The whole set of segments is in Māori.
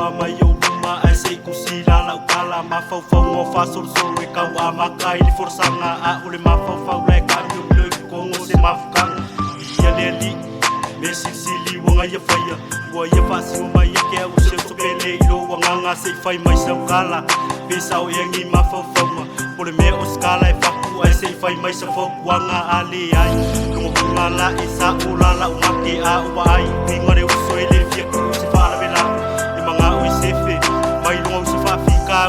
la mai o luma ai sei kusila la ukala mafau ngo fa sol sol e kau amaka ili forsanga a ole mafau le kami le kongo se mafukang ia leli mesili wanga ia faia wa ia fasi mai ke o se so pele lo wanga se fai mai sa ukala pesa o yangi mafau pole me o skala e faku ai se fai mai sa fo wanga ale ai no ngala isa ulala umake a uai ngore uso ele fia se fala bela e manga o sefe mai no se fa fika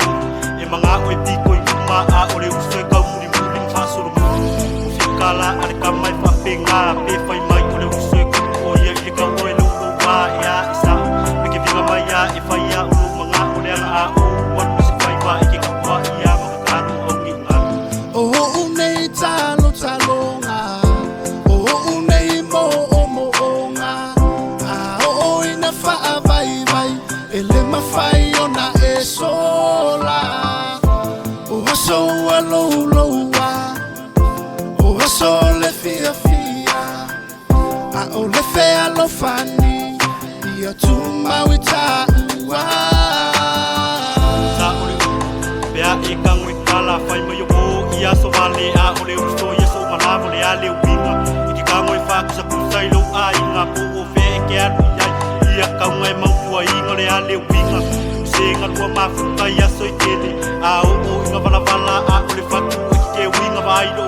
e manga o piko ma a ole uso e ka muri muri fa solo fikala ale ka mai fa penga pe fai mai ole uso e o ye e ka o ele o wa ya isa me ke vinga mai ya e fai ya o manga ole a o wa se fai ba e ke ka wa ya maka o ngi nga o unei talonga o unei mo nga o ina fa vai ele mafai ona e sola o so alo o so le fia a o le fe alo fani ia tu mawita wa sa ole bea e kangwe kala fai mai o ia so vale a ole usto ia so malavo le ale winga e kangwe fa sa kusai lo ai nga po o fe ke atu ia kangwe mau inga le ale winga senga lua mafuta ia so itele a o inga vala a ole fatu ke winga vai do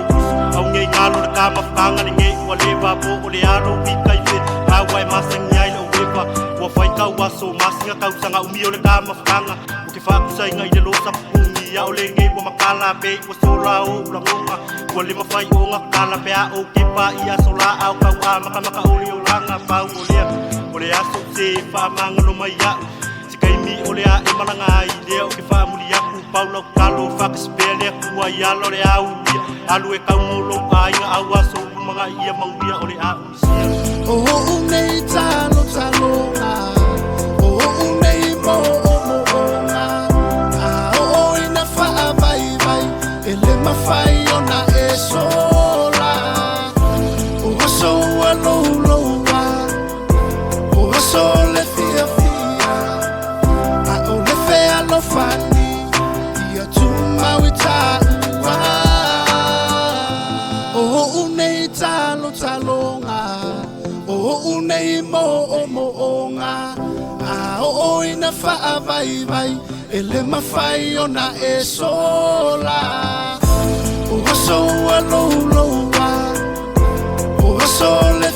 au ngai ngalo le kama fanga ni ngai o le va po o le alo pika ile a wai masanga ile o wepa o fai ka wa so masinga ka usanga umi o le kama fanga o ke fa kusai ngai le lo sa ya o le ngai o makala pe o sola o la ngonga o le mafai o nga kala pe a o ke pa ia sola au ka wa maka o le o langa pa o le aso se fa manga no mai ya mi ole a e malanga ai le o ke fa muli ya ku paulo kalo fa ke spele ku ya lo le au alu e ka molo ai nga awa so manga ia mangia ole a o unei talonga o unei mo nga o ina fa vai ele mafai ona e sola o so alo o so le fia lo fani ia tu mawita wa o unei talonga o unei mo nga o ina fa vai ele mafai ona e sola o so alo o so le